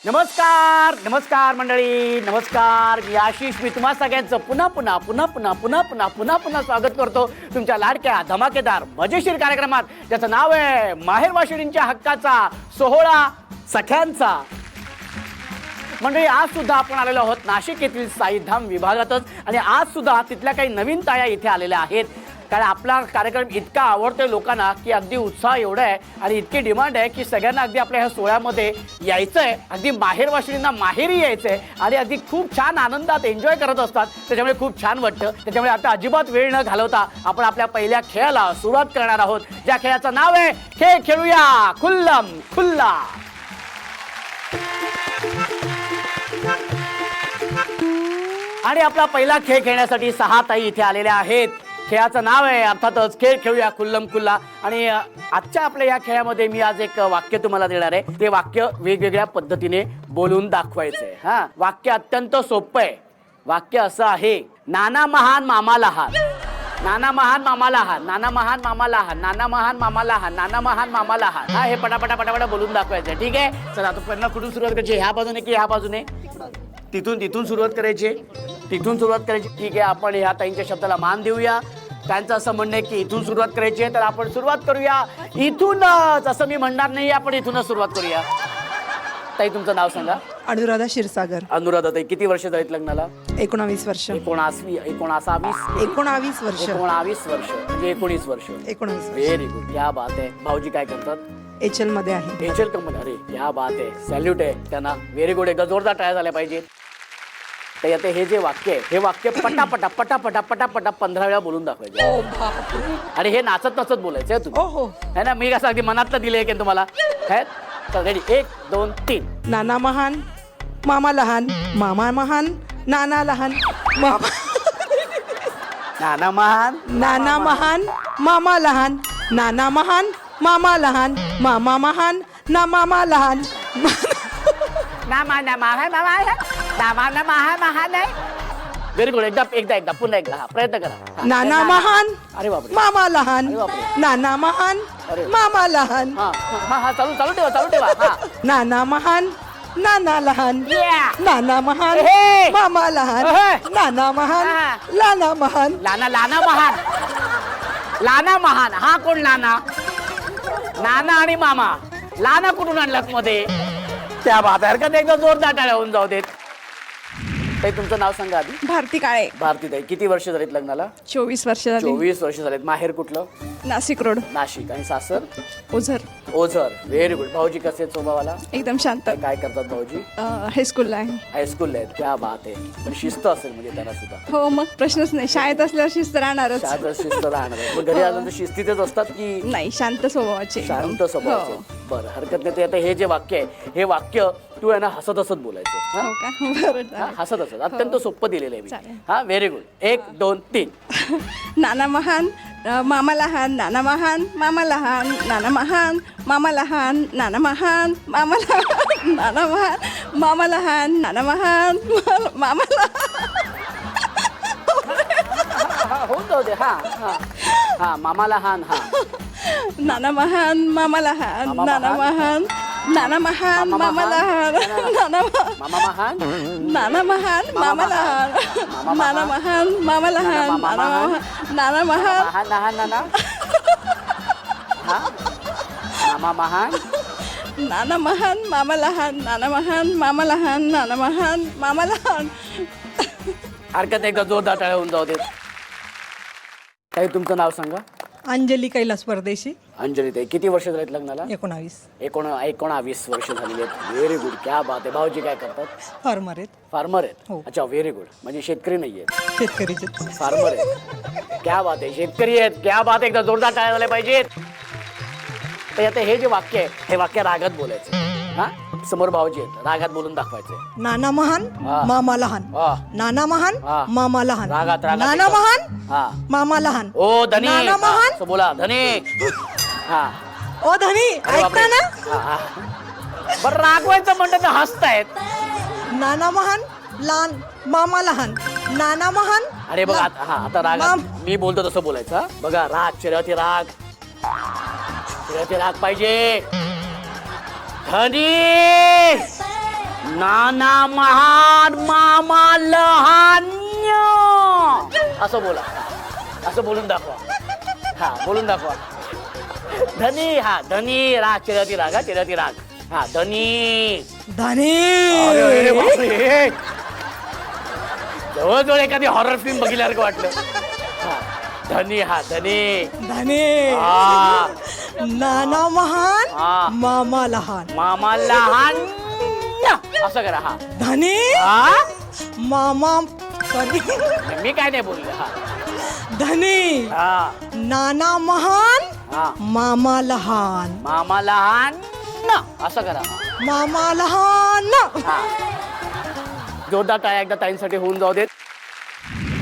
नमस्कार नमस्कार मंडळी, नमस्कार. मी आशिष. मी तुम्हा सगळ्यांचं पुन्हा स्वागत करतो तुमच्या लाडक्या धमाकेदार मजेशीर कार्यक्रमात, ज्याचं नाव आहे माहेर वाशिणींच्या हक्काचा सोहळा सख्यांचा. मंडळी, आज सुद्धा आपण आलेलो आहोत नाशिक येथील साईधाम विभागातच, आणि आज सुद्धा तिथल्या काही नवीन ताया इथे आलेल्या आहेत. कारण आपला कार्यक्रम इतका आवडतोय लोकांना की अगदी उत्साह एवढा आहे आणि इतकी डिमांड आहे की सगळ्यांना अगदी आपल्या ह्या सोहळ्यामध्ये यायचं आहे. अगदी माहेर वाशिणींना माहेरी यायचं आहे आणि अगदी खूप छान आनंदात एन्जॉय करत असतात. त्याच्यामुळे खूप छान वाटतं. त्याच्यामुळे आता अजिबात वेळ न घालवता आपण आपल्या पहिल्या खेळाला सुरुवात करणार आहोत, ज्या खेळाचं नाव आहे खेळ खेळूया खुल्लम खुल्ला. आणि आपला पहिला खेळ खेळण्यासाठी 6 ताई इथे आलेल्या आहेत. खेळाचं नाव आहे अर्थातच खेळ खेळूया खुल्लम खुल्ला. आणि आजच्या आपल्या या खेळामध्ये मी आज एक वाक्य तुम्हाला देणार आहे. ते वाक्य वेगवेगळ्या पद्धतीने बोलून दाखवायचंय. हा, वाक्य अत्यंत सोपं आहे. वाक्य असं आहे: नाना महान मामा लहान, नाना महान मामा लहान, नाना महान मामा लहान, नाना महान मामा लहान, नाना महान मामा लहान. हा, हे पटापटा बोलून दाखवायचं. ठीक आहे, चला आता पुन्हा कुठून सुरुवात करायची? ह्या बाजूने की ह्या बाजूने? तिथून सुरुवात करायची. तिथून सुरुवात करायची. ठीक आहे, आपण ह्या ताईंच्या शब्दाला मान देऊया. त्यांचं असं म्हणणं आहे की इथून सुरुवात करायची आहे, तर आपण सुरुवात करूया इथूनच. असं मी म्हणणार नाही, आपण इथूनच सुरुवात करूया. ताई, तुमचं नाव सांगा. अनुराधा क्षीरसागर. अनुराधा ताई, किती वर्ष झालीत लग्नाला? 19 वर्ष. 19 वर्ष म्हणजे 19 वर्ष. 19. व्हेरी गुड, क्या बात आहे. भाऊजी काय करतात? HL मध्ये आहे. HL company. अरे क्या बात आहे, सॅल्यूट आहे त्यांना. Very good. एकदा जोरदार टाळ्या झाल्या पाहिजे. तर आता हे जे वाक्य आहे, हे वाक्य पटापटा 15 वेळा बोलून दाखवायचे. आणि हे नाचत नचत बोलायचं आहे तुम्ही, है ना? मी कसं अगदी मनातलं दिलंय की तुम्हाला. तर रेडी, 1 2 3. नाना महान मामा लहान, मामा महान नाना लहान, नाना महान नाना महान मामा लहान, नाना महान मामा लहान, मामा महान ना मामा लहान. Very good. एकदा पुन्हा एकदा. हा, प्रयत्न करा. नाना महान अरे बापरे. मामा लहान, अरे बापरे. नाना महान मामा लहान, हा चालू ठेवा. हा, नाना महान नाना लहान, Yeah. नाना महान Hey. मामा लहान, Hey. नाना महान लाना महान. लाना महान. हा कोण लाना? नाना आणि मामा. लाना कुठून आणलात मध्ये? त्या बात आहे. हरकत, एकदा जोरदार टाळ्या होऊन जाऊ देत. ताई, तुमचं नाव सांगा आधी. भारती काळे. भारती ताई, किती वर्ष झालीत लग्नाला? 24 वर्ष झाली. 24 वर्ष झालेत. माहेर कुठलं? नाशिक रोड, नाशिक. आणि सासर? ओझर. ओझर. Very good. भाऊजी कसे आहेत स्वभावाला? एकदम शांत. काय करतात भाऊजी? हायस्कूलला आहे. हायस्कूलला आहेत. क्या बात आहे. पण शिस्त असेल म्हणजे त्यांना सुद्धा. हो, मग प्रश्नच नाही. शाळेत असल्यावर शिस्त राहणारच. शाळेत शिस्त राहणार आहे. मग घरी आल्यानंतर शिस्तीतच असतात की? नाही, शांत स्वभावाचे. शांत स्वभावाचे. बरं, हरकत नाही. ते आता हे जे वाक्य आहे, हे वाक्य तू आहे ना हसत बोलायचं. हा? हो का? बरोबर. हा, हसत अत्यंत सोपं दिलेलं आहे मी. चालेल. हा, व्हेरी गुड. 1 2 3. नाना महान मामा लहान, नाना महान मामा लहान, नाना महान मामा लहान, नाना महान मामा लहान, नाना महान मामा लहान, नाना महान मामा लहान. होऊन जाऊ दे. हा हा हा, मामा लहान. हा, नाना महान मामा लहान, नाना महान नाना महान मामा लहान, नाना मामा महान. नाना महान मामा लहान, नाना महान मामा लहान, नाना महान नाना. हा, मामा महान. नाना महान मामा लहान, नाना महान मामा लहान, नाना महान मामा लहान. हरकत, एकदा जोरदार टाळ्या होऊन जाऊ दे. ताई, तुमचं नाव सांगा. अंजली कैलास परदेशी. अंजली ताई, किती वर्ष झालीत लग्नाला? 19. 19 वर्ष झालेली आहेत. व्हेरी गुड, क्या बात आहे. भाऊजी काय करतात? फार्मर आहेत. फार्मर आहेत. हो. अच्छा, व्हेरी गुड. म्हणजे शेतकरी नाहीये, शेतकरीचे. फार्मर आहेत. क्या बात आहे, शेतकरी आहेत. क्या बात आहे. एकदा जोरदार टाळ्या झाल्या पाहिजेत. तर आता हे जे वाक्य आहे, हे वाक्य रागात बोलायचं. हा, समोर भाऊजी आहेत, रागात बोलून दाखवायचे. नाना महान हा. मामा लहान, हा. नाना महान हा. मामा लहान, रागात नाना महान हा. मामा लहान. ओ धनी. नाना महान. असं बोला, धनी. हा. ओ धनी, अरे बापरे. ऐकता ना? हा, हा. बरं, रागवायचं म्हणतात तर हसतायत. नाना महान लहान मामा लहान, नाना महान. अरे बघा, आता राग माम. मी बोलतो तसं बोलायचं. हा? बघा, राग, चेहऱ्यावरती राग. चेहऱ्यावरती राग पाहिजे. धनी. नाना महान मामा लहान. असं बोला, असं बोलून दाखवा. हा बोलून दाखवा. धनी, हा धनी राग, चिरती राग, हा चिरती राग. हा धनी. अरे बापरे, जवळजवळ एखादी हॉरर फिल्म बघितल्यासारखं वाटलं. हा धनी, हा धनी. हा नाना महान हा. मामा लहान. मामा लहान. असं करा. हा धनी हा मामा सॉरी मी काय नाही बोलले. हा धनी हा नाना महान हा मामा लहान. मामा लहान. असं करा. हा मामा लहान. हा जोरदार टाळ्या एकदा ताईंसाठी होऊन जाऊ देत.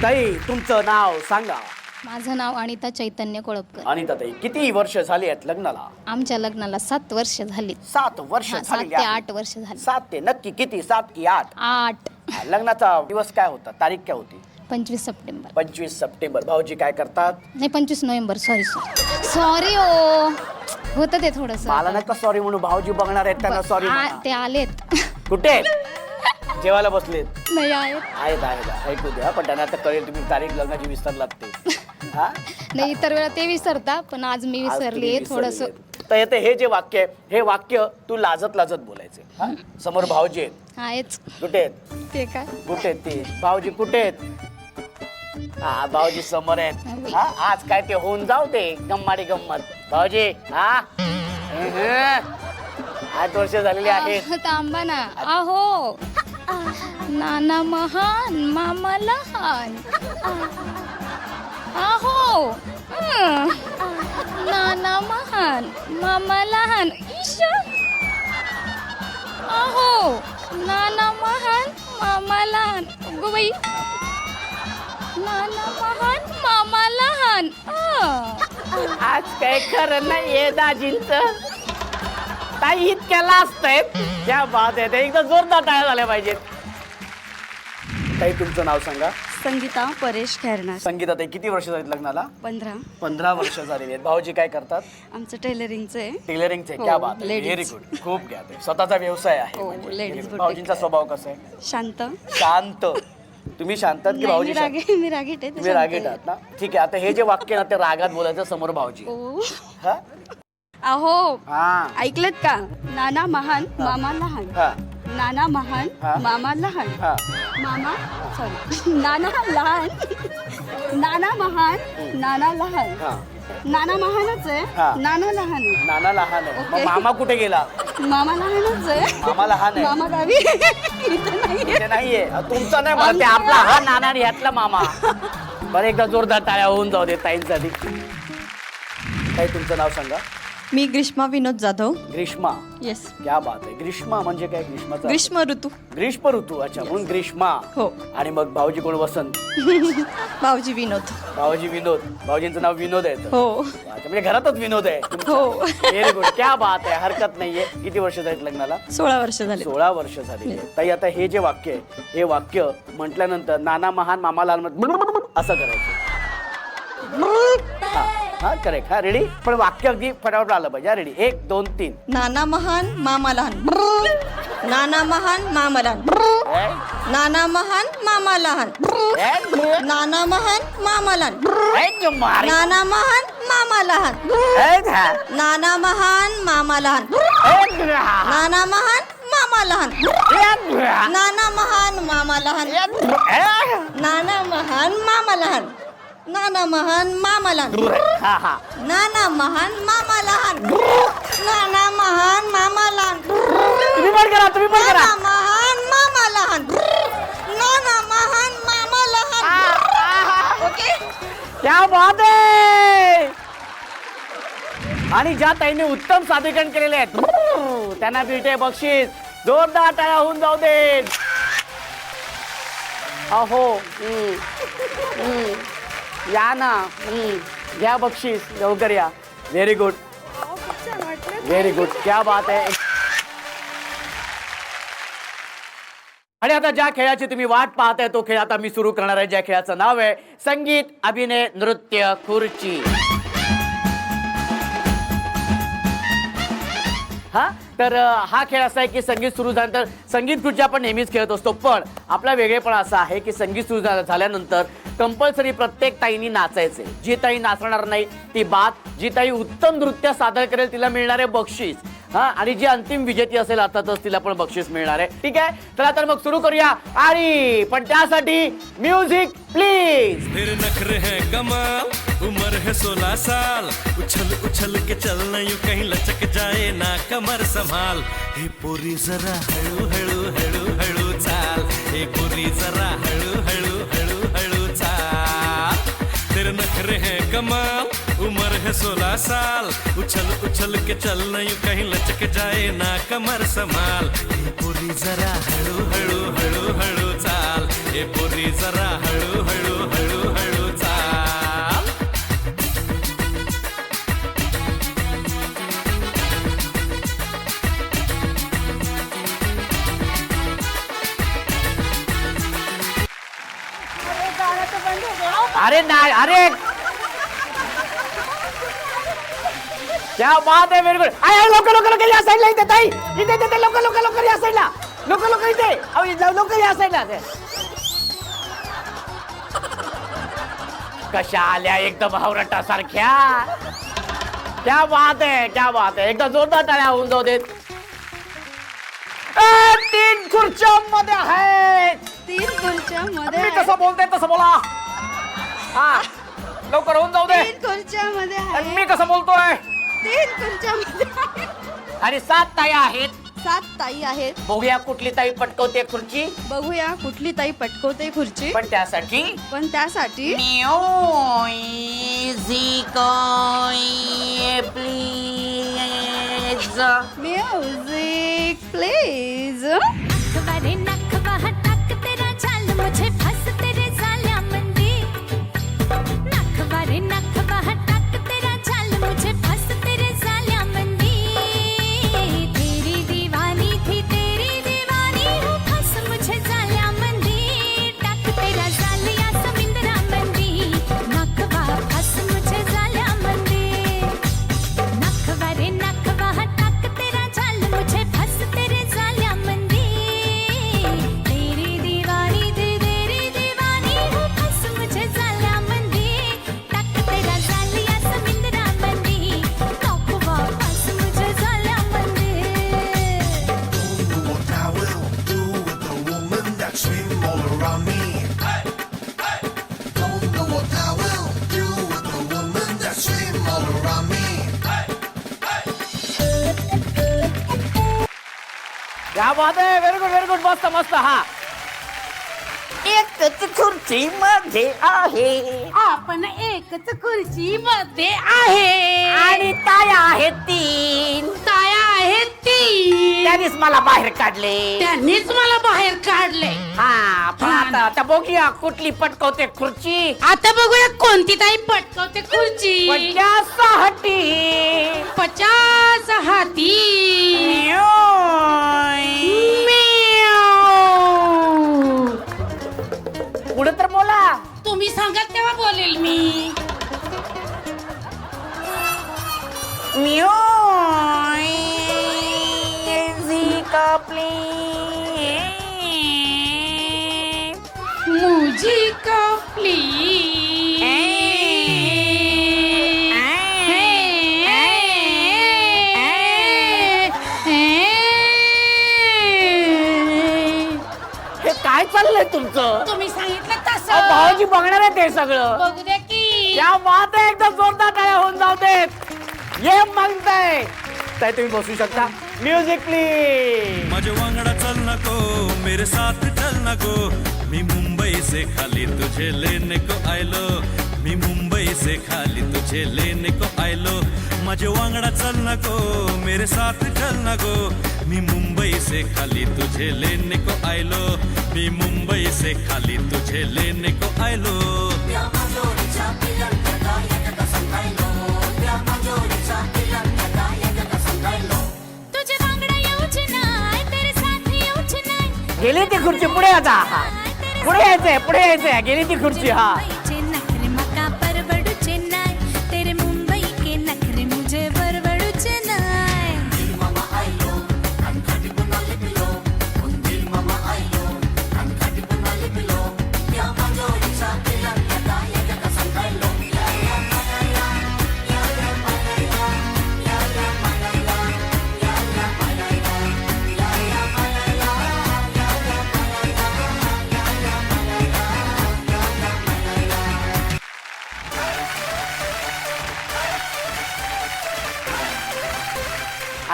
ताई तुमचं नाव सांगा. माझं नाव अनिता चैतन्य कोळपकर. अनिता ताई, किती वर्ष झाली आहेत लग्नाला? आमच्या लग्नाला 7 वर्ष झाली. 7 वर्ष 7 झाली. ते 8 वर्ष झाली. 7 ते नक्की किती? 7 की 8? 8. लग्नाचा दिवस काय होता? तारीख काय होती? 25 सप्टेंबर. 25 सप्टेंबर. भाऊजी काय करतात? नाही 25 नोव्हेंबर. सॉरी ओ, होतं ते थोडंसं. मला नका सॉरी म्हणून, भाऊजी बघणार आहेत त्यांना सॉरी. ते आलेत. कुठे आहेत? जेवायला बसलेत. नाही आहेत. आहेत ऐकू द्या, पण त्यांना आता कळेल तुम्ही तारीख लग्नाची विसरलात ते. हा नाही इतर वेळा ते विसरता, पण आज मी आज तुम्ही विसरली थोडस. विसरलेत. तर येते हे जे वाक्य आहे, हे वाक्य तू लाजत लाजत बोलायचे. हा? समोर भाऊजी आहेत. आहेच. कुठे आहेत? ते काय कुठे आहेत ते भाऊजी? कुठे आहेत? हा भाऊजी समोर आहेत. हा आज काय ते होऊन जाऊ दे गम्माडी गंमत. भाऊजी हा 8 वर्ष झालेली आहेत. थांबा ना. आहो नाना महान मामा लहान. आहो नाना महान मामा लहान. आहो नाना महान मामा लहान. गो बाई, नाना महान मामा लहान. आज काय खरं नाहीये दाजींचं. ताई इतक्या लाजतायत. क्या बात आहे. एकदा जोरदार टाळ्या झाल्या पाहिजेत. ताई तुमचं नाव सांगा. संगीता परेश खैरनार. संगीता ताई, किती वर्ष झाली लग्नाला? 15 वर्ष झालेली आहेत. भाऊजी काय करतात? आमचं टेलरिंगचं आहे. टेलरिंगचे. हो, क्या बात आहे. ladies. Very good. खूप घ्या ते. स्वतःचा व्यवसाय आहे हो, म्हणजे. ladies Very good. boutique. भाऊजींचा स्वभाव कसा आहे? शांत. शांत. तुम्ही शांतात की भाऊजी शांत? मी रागीट आहे. तुम्ही रागीट आहात ना? ठीक आहे. आता हे जे वाक्य ना ते रागात बोलायचं समोर भाऊजी. हा अहो हा ऐकलत का? नाना महान मामा लहान. हा नाना महान हा. मामा लहान. हा मामा सॉरी नाना लहान. नाना महान नाना लहान. हा. नाना महानच आहे. हा. नाना लहान आहे. नाना लहान आहे. मग ओके. मामा कुठे गेला? मामा लहानच आहे. मामा लहान आहे. मामा गावी इथं नाहीये. ते नाहीये. तुमचा नाही म्हणत, ते आपला हा नाना आणि ह्यातला मामा. बरं एकदा जोरदार टाळ्या होऊन जाऊ दे ताईंसाठी. ताई तुमचं नाव सांगा. मी ग्रीष्मा विनोद जाधव. ग्रीष्मा. येस. क्या बात आहे. ग्रीष्मा म्हणजे काय? ग्रीष्माचा ग्रीष्म ऋतू. ग्रीष्म ऋतू. अच्छा, म्हणून ग्रीष्मा. हो. आणि मग भाऊजी कोण? वसंत. भाऊजी विनोद. भाऊजी विनोद. भाऊजींचं नाव विनोद आहे तर. हो. अच्छा, म्हणजे घरातच विनोद आहे. हो. Very good. क्या बात आहे. हरकत नाहीये. किती वर्ष झालीत लग्नाला? 16 वर्ष झाले. 16 वर्ष झाली. ताई आता हे जे वाक्य आहे, हे वाक्य म्हटल्यानंतर नाना महान मामा लहान असं करायचं. हा करेक्ट. हा रेडी. पण वाक्य अगदी फटाफट आलं पाहिजे. रेडी. 1 2 3. नाना महान मामा लहान. नाना महान मामा लहान. नाना महान मामा लहान. नाना महान मामा लहान. नाना महान मामा लहान. नाना महान मामा लहान. नाना महान मामा लहान. नाना महान मामा लहान. नाना महान मामा लहान. नाना महान मामा लहान. नाना महान मामा लहान. नाना महान मामा लहान. तुम्ही पण करा. तुम्ही पण करा. नाना महान मामा लहान. नाना महान मामा लहान. ओके. क्या बात आहे. आणि ज्या ताईने उत्तम सादरीकरण केलेले आहेत त्यांना भेटे बक्षीस. जोरदार टाळ्या होऊन जाऊ दे. अहो या ना. घ्या बक्षीस लवकर या. Very good. Very good. क्या बात आहे. आणि आता ज्या खेळाची तुम्ही वाट पाहताय तो खेळ आता मी सुरू करणार आहे. ज्या खेळाचं नाव आहे संगीत अभिनय नृत्य खुर्ची. हा तर हा खेळ असा आहे की संगीत सुरू झाल्यानंतर संगीत खुर्ची आपण नेहमीच खेळत असतो, पण आपला वेगळेपणा असा आहे की संगीत सुरू झाल्यानंतर कंपल्सरी प्रत्येक ताईनी नाचायचे. जी ताई नाचणार नाही ती बाद, जी ताई उत्तम नृत्य सादर करेल तिला मिळणारे बक्षीस, हा आणि जी अंतिम विजेती असेल अर्थातच तिला पण बक्षीस मिळणार आहे. ठीक आहे, चला तर मग सुरू करूया. आणि पण त्यासाठी म्युझिक प्लीज. फिर नखरे है कमाल, उम्र है 16 साल, उछल उछल के चलना यूं कहीं लचक जाए ना कमर संभाल. हे पोरी जरा हळू हळू हळू हळू चाल, हे पोरी जरा हळू हळू हळू हळू चाल. तेरे नखरे हैं कमाल, उम्र है 16 साल, उछल उछल के चलना यूं कहीं लचक जाए ना कमर संभाल. हे पोरी जरा हळू हळू हळू हळू चाल, हे पोरी जरा हळू हळू हळू हळू चाल. अरे नाही, अरे क्या बात आहे, व्हेरी गुड. लोक लोक लोक या साईडला इथे ताई, इथे इथे लोक लोक लोक या साईडला, लोक लोक इथे, लोक या साईडला. कशा आल्या एकदम हावरटा सारख्या. क्या बात आहे, क्या बात आहे. एकदा जोरदार टाळ्या होऊन जाऊ देत. 3 खुर्च्या मध्ये आहेत. 3 खुर्च्यामध्ये मी कसं बोलते तसं बोला. हा लवकर होऊन जाऊ दे. 3 खुर्च्यामध्ये आणि मी कसं बोलतोय. 3 खुर्च्यामध्ये आणि 7 ताई आहेत. 7 ताई आहेत. बघूया कुठली ताई पटकवते खुर्ची. बघूया कुठली ताई पटकवते खुर्ची. पण त्यासाठी प्लीज म्युझिक प्लीज. अखबारे नखबा हटक तेरा चाल मुझे फंस तेरे साल्या मंदी. नखबारे नखबा हटक तेरा चाल मुझे फंस तेरे साल्या मंदी. तेरी दीवानी थी तेरी दीवानी हूँ फंस मुझे साल्या मंदी. टक तेरा सालिया समिंदरा मंदी. नखबा फंस मुझे साल्या मंदी. नखबारे नखबा हटक तेरा चाल मुझे फंस तेरे साल्या मंदी. तेरी दीवानी थी तेरी दीवानी हूँ फंस मुझे साल्या मंदी. टक तेरा सालिया समिंदरा मंदी. नखबा फंस मुझे साल्या मंदी. What I will do with the woman that swim all around me. Don't know what I will do with the woman that swim all around me. क्या बात आहे, व्हेरी गुड व्हेरी गुड. मस्त मस्त. हा एकच खुर्ची मध्ये आहे, आपण एकच खुर्ची मध्ये आहे आणि ताया आहेत 3. ताया आहेत 3. त्यांनीच मला बाहेर काढले. त्यांनीच मला बाहेर काढले. हा पण आता बघूया कुठली पटकवते खुर्ची. आता बघूया कोणती ताई पटकवते खुर्ची. पण त्यासाठी 50 हाती. पुढे तर बोला. तुम्ही सांगाल तेव्हा बोलेल मी. मुझिका हे काय चाललंय तुमचं. तुम्ही सांगितलं अहो, तसं. भाऊजी बघणार आहे ते सगळं. बघू द्या की. या बात आहे, एकदम जोरदार टाळ्या होऊन जाऊ देत. ये मागताय ताई, तुम्ही बसू शकता. Music please. माझे वांगडा चल नको, मेरे साथ चल नको. मी मुंबई से खाली तुझे लेने को आयलो. मी मुंबई से खाली तुझे लेने को आयलो. माझे वांगडा चल नको, मेरे साथ चल नको. मी मुंबई से खाली तुझे लेने को आयलो. मी मुंबई से खाली तुझे लेने को आयलो. तुझे वांगडा येऊच नाय, तेरे साथ येऊच नाय. गेली ती खुर्ची. पुढे आता पुढे यायचंय, पुढे यायचंय. गेली ती खुर्ची. हा मुंबईचे नखरे मका परवडूचे नाय. तेरे मुंबई के नखरे मुझे परवडूचे नाय.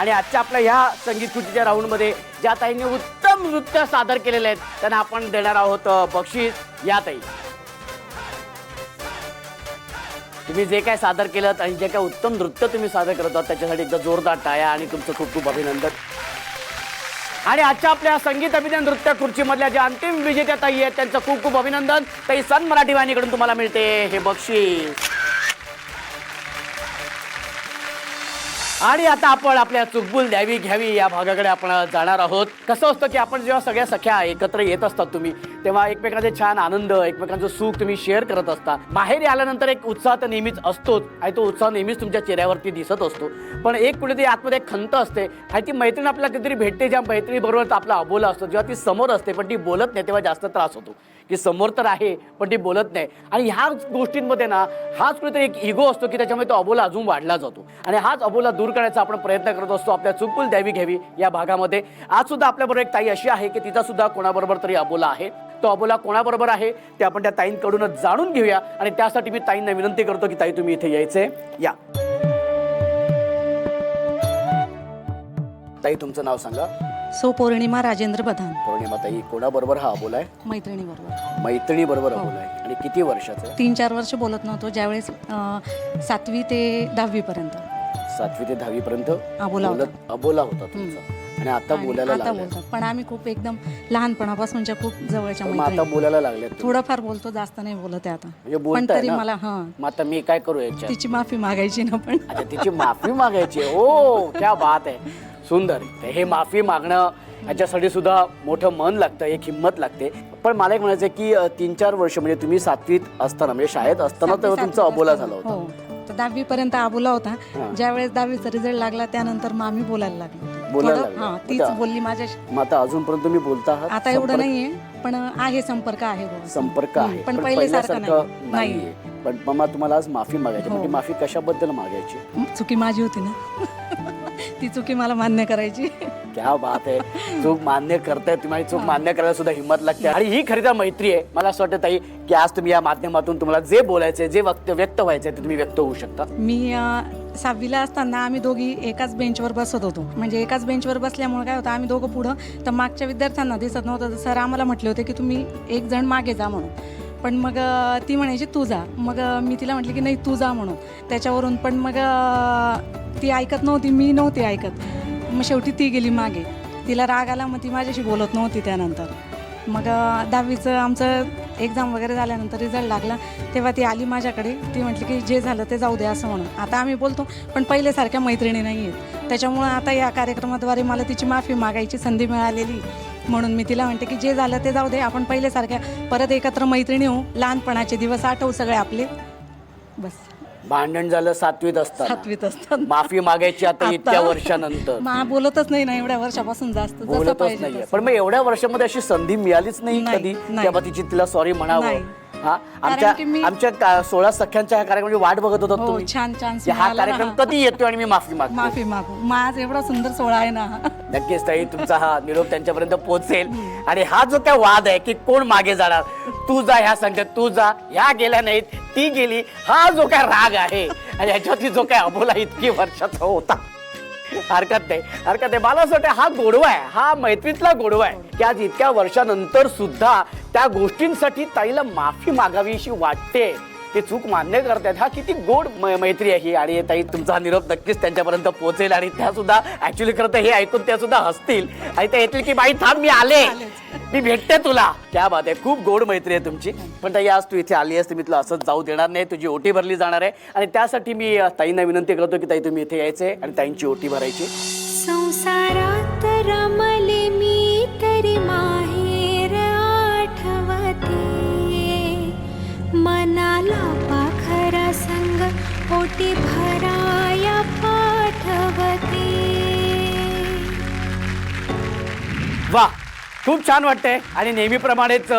आणि आजच्या आपल्या ह्या संगीत खुर्चीच्या राऊंडमध्ये ज्या ताईंनी उत्तम नृत्य सादर केलेले आहेत त्यांना आपण देणार आहोत बक्षीस. या ताई, तुम्ही जे काय सादर केलं आणि जे काय उत्तम नृत्य तुम्ही सादर करत आहात त्याच्यासाठी एकदा जोरदार टाळ्या आणि तुमचं खूप खूप अभिनंदन. आणि आजच्या आपल्या संगीत अभिनय नृत्य खुर्चीमधल्या ज्या अंतिम विजेत्या ताई आहेत त्यांचं खूप खूप अभिनंदन. ताई, सन मराठी वाहिनीकडून तुम्हाला मिळते हे बक्षीस. आणि आता आपण आपल्या चुकबुल द्यावी घ्यावी या भागाकडे आपण जाणार आहोत. कसं असतं की आपण जेव्हा सगळ्या सख्या एकत्र येत असतात तुम्ही, तेव्हा एकमेकांचे छान आनंद, एकमेकांचं सुख तुम्ही शेअर करत असता. बाहेर आल्यानंतर एक उत्साह तर नेहमीच असतोच आणि तो उत्साह नेहमीच तुमच्या चेहऱ्यावरती दिसत असतो. पण एक कुठेतरी आतमध्ये एक खंत असते आणि ती मैत्रीण आपल्याला कधीतरी भेटते, ज्या मैत्रिणीबरोबर आपला अबोला असतो. जेव्हा ती समोर असते पण ती बोलत नाही तेव्हा जास्त त्रास होतो की समोर तर आहे पण ती बोलत नाही. आणि ह्या गोष्टींमध्ये ना हाच कुठेतरी एक इगो असतो की त्याच्यामुळे तो अबोला अजून वाढला जातो. आणि हाच अबोला दूर करण्याचा आपण प्रयत्न करत असतो आपल्या चुकबुल द्यावी घ्यावी या भागामध्ये. आज सुद्धा आपल्याबरोबर एक ताई अशी आहे की तिचा सुद्धा कोणाबरोबर तरी अबोला आहे. तो अबोला कोणाबरोबर आहे ते आपण त्या ताईंकडूनच जाणून घेऊया. आणि त्यासाठी मी ताईंना विनंती करतो की ताई तुम्ही इथे यायचे. या ताई, तुमचं नाव सांगा. सो पौर्णिमा राजेंद्र प्रधान. पौर्णिमा ताई, कोणाबरोबर हा अबोला आहे? मैत्रिणीबरोबर. मैत्रिणीबरोबर अबोला आहे. आणि किती वर्षाचं आहे? 3-4 वर्ष बोलत नव्हतो, ज्यावेळेस 7वी ते 10वी पर्यंत. 7वी ते 10वी पर्यंत अबोला होता. अबोला होता तुमचा. आणि आता बोलायला आता लागले. बोलतात, पण आम्ही खूप एकदम लहानपणापासूनच्या खूप जवळच्या मग आता मैत्रिणी. बोलायला लागले तुम्ही. थोडंफार बोलतो, जास्त नाही बोलत आहे आता. म्हणजे पण बोलताय तरी ना? मला मग आता मी काय करू याच्यात? तिची माफी मागायची ना. पण अच्छा, तिची माफी मागायची. हो, क्या बात आहे. सुंदर. हे माफी मागणं याच्यासाठी सुद्धा मोठं मन लागतं, एक हिंमत लागते. पण मला एक म्हणायचं की 3-4 वर्ष म्हणजे तुम्ही 7वीत असताना म्हणजे शाळेत असताना तेव्हा तुमचा अबोला झाला होता. हो, तर 10वी पर्यंत अबोला होता. ज्यावेळेस 10वीचा रिझल्ट लागला त्यानंतर मग आम्ही बोलायला लागलो. बोलायला थोडं- लागले. हा, तीच अच्छा. बोलली माझ्याशी. मग आता अजूनपर्यंत तुम्ही बोलता आहात? आता एवढं संपर्क- नाहीये, पण आहे, संपर्क आहे बुवा. संपर्क आहे पण पहिल्यासारखं पहिल्यासारखं नाही. नाहीये. पण मग तुम्हाला आज माफी मागायची. हो. म्हणजे माफी कशाबद्दल मागायची? चुकी माझी होती ना. ती चुकी मला मान्य करायची. क्या बात आहे. चूक मान्य करताय तुम्ही. चूक मान्य करायला सुद्धा हिंमत लागते. आणि ही खरी तर मैत्री आहे. मला असं वाटतं ताई की आज तुम्ही या माध्यमातून तुम्हाला जे बोलायचंय, जे व्यक्त व्हायचंय ते तुम्ही व्यक्त होऊ शकता. मी 7वीला असताना आम्ही दोघी एकाच बेंचवर बसत होतो. म्हणजे एकाच बेंचवर बसल्यामुळे काय होतं, आम्ही दोघं पुढं तर मागच्या विद्यार्थ्यांना दिसत नव्हतं. तर सर आम्हाला म्हटले होते की तुम्ही एक जण मागे जा म्हणून. पण मग ती म्हणायची तू जा. मग मी तिला म्हटलं की नाही तू जा म्हणून. त्याच्यावरून पण मग ती ऐकत नव्हती, मी नव्हती ऐकत. मग शेवटी ती गेली मागे. तिला राग आला, मग ती माझ्याशी बोलत नव्हती त्यानंतर. मग 10वीचं आमचं एक्झाम वगैरे झाल्यानंतर रिझल्ट लागला तेव्हा ती आली माझ्याकडे. ती म्हटली की जे झालं ते जाऊ दे असं म्हणून. आता आम्ही बोलतो पण पहिल्यासारख्या मैत्रिणी नाही आहेत. त्याच्यामुळं आता या कार्यक्रमाद्वारे मला तिची माफी मागायची संधी मिळालेली. म्हणून मी तिला म्हणते की जे झालं ते जाऊ दे, आपण पहिल्यासारख्या परत एकत्र मैत्रिणी होऊ, लहानपणाचे दिवस आठवू सगळे आपले. बस. भांडण झालं 7वीत असताना. 7वीत असतात. माफी मागायची आता इतक्या आता. वर्षानंतर. मग बोलतच नाही ना एवढ्या वर्षापासून जास्त. जसं बोलतच पाहिजे नाहीये. तसं. पण मग एवढ्या वर्षामध्ये अशी संधी मिळालीच नाही नाही, कधी नाही. तेव्हा तिला सॉरी म्हणावं. नाही. हा, कारण की मी- आमच्या 16 सख्यांच्या ह्या कार्यक्रमाची वाट बघत होतात हो, तुम्ही छान चान्स की हा मिळाला ना कार्यक्रम हा. कधी येतो आणि मी माफी मागतो. माफी मागू. माझ एवढा सुंदर सोहळा आहे ना. नक्कीच ताई, तुमचा हा निरोप त्यांच्यापर्यंत पोहोचेल. आणि हा जो काय वाद आहे की कोण मागे जाणार, तू जा ह्या संगत, तू जा, ह्या गेल्या नाहीत, ती गेली, हा जो काय राग आहे आणि ह्याच्यावरती जो काय अबोला इतकी वर्षाचा होता, हरकत नाही. मला असं वाटतं हा गोडवा आहे, हा मैत्रीतला गोडवा आहे की आज इतक्या वर्षानंतर सुद्धा त्या गोष्टींसाठी ताईला माफी मागावीशी वाटते. ते चूक मान्य करतात. हा किती गोड मैत्री आहे ही. आणि ताई, तुमचा हा निरोप नक्कीच त्यांच्यापर्यंत पोहोचेल आणि त्या सुद्धा ऍक्च्युली खरं तर हे ऐकून त्या सुद्धा हसतील आणि त्या येतील की बाई थांब, मी आले, मी भेटते तुला. क्या बात आहे. खूप गोड मैत्री आहे तुमची. पण ताई, आज तू इथे आली आहेस तर मी तुला असंच जाऊ देणार नाही. तुझी ओटी भरली जाणार आहे आणि त्यासाठी मी ताईंना विनंती करतो की ताई तुम्ही इथे यायचे आणि ताईंची ओटी भरायची. संसारात रमले मी तरी माहेर आठवते, मनाला पाखरा संग ओटी भराया पाठवते. वा, खूप छान वाटतंय. आणि नेहमीप्रमाणेच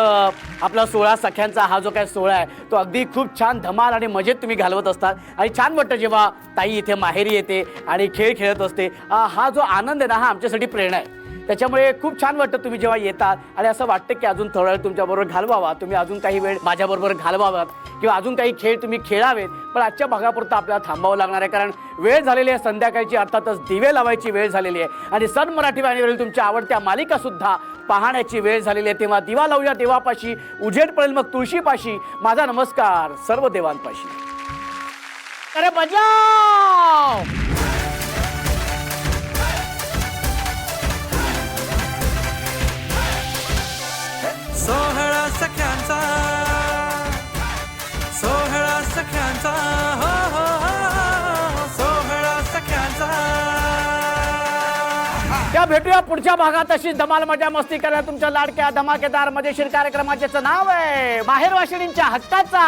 आपला 16 सख्यांचा हा जो काय सोहळा आहे तो अगदी खूप छान धमाल आणि मजेत तुम्ही घालवत असतात. आणि छान वाटतं जेव्हा ताई इथे माहेरी येते आणि खेळ खेळत असते. हा जो आनंद आहे ना, हा आमच्यासाठी प्रेरणा आहे त्याच्यामुळे खूप छान वाटतं तुम्ही जेव्हा येतात आणि असं वाटतं की अजून थोडा वेळ तुमच्याबरोबर घालवावा, तुम्ही अजून काही वेळ माझ्याबरोबर घालवावात किंवा अजून काही खेळ तुम्ही खेळावेत. पण आजच्या भागापुरतं आपल्याला थांबावं लागणार आहे, कारण वेळ झालेली आहे संध्याकाळची, अर्थातच दिवे लावायची वेळ झालेली आहे आणि सन मराठी वाहिनीवरील तुमच्या आवडत्या मालिका सुद्धा पाहण्याची वेळ झालेली आहे. तेव्हा दिवा लावूया देवापाशी, उजेड पडेल मग तुळशीपाशी. माझा नमस्कार सर्व देवांपाशी. अरे बजाव. सोहळा सख्यांचा, सोहळा सख्यांचा, हो हो हो, सोहळा सख्यांचा. त्या भेटूया पुढच्या भागात. अशीच धमाल मजा मस्ती करा तुमच्या लाडक्या धमाकेदार मजेशीर कार्यक्रमाचे नाव आहे माहेर वाशिणींच्या हक्काचा